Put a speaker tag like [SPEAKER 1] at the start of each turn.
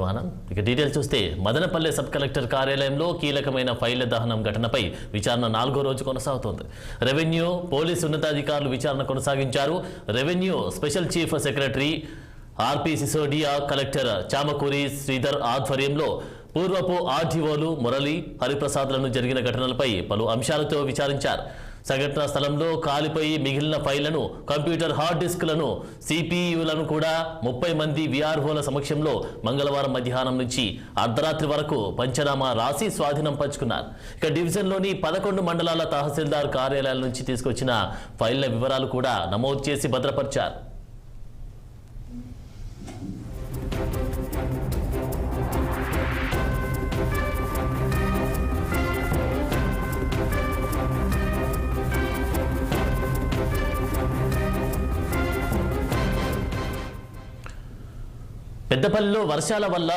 [SPEAKER 1] నిర్వహణ ఇక డీటెయిల్స్ చూస్తే మదనపల్లె సబ్ కలెక్టర్ కార్యాలయంలో కీలకమైన ఫైళ్ల దహనం ఘటనపై విచారణ 4వ రోజు కొనసాగుతోంది. రెవెన్యూ పోలీసు ఉన్నతాధికారులు విచారణ కొనసాగించారు. రెవెన్యూ స్పెషల్ చీఫ్ సెక్రటరీ ఆర్పి సిసోడియా, కలెక్టర్ చామకూరి శ్రీధర్ ఆధ్వర్యంలో పూర్వపు ఆర్టీఓలు మురళి, హరిప్రసాద్లను జరిగిన ఘటనలపై పలు అంశాలతో విచారించారు. సంఘటనా స్థలంలో కాలిపోయి మిగిలిన ఫైళ్లను, కంప్యూటర్ హార్డ్ డిస్క్లను, సిపియులను కూడా 30 మంది విఆర్ఓల సమక్షంలో మంగళవారం మధ్యాహ్నం నుంచి అర్ధరాత్రి వరకు పంచనామా రాసి స్వాధీనం పంచుకున్నారు. ఇక డివిజన్లోని 11 మండలాల తహసీల్దార్ కార్యాలయాల నుంచి తీసుకొచ్చిన ఫైళ్ల వివరాలు కూడా నమోదు చేసి భద్రపరిచారు. పెద్దపల్లిలో వర్షాల వల్ల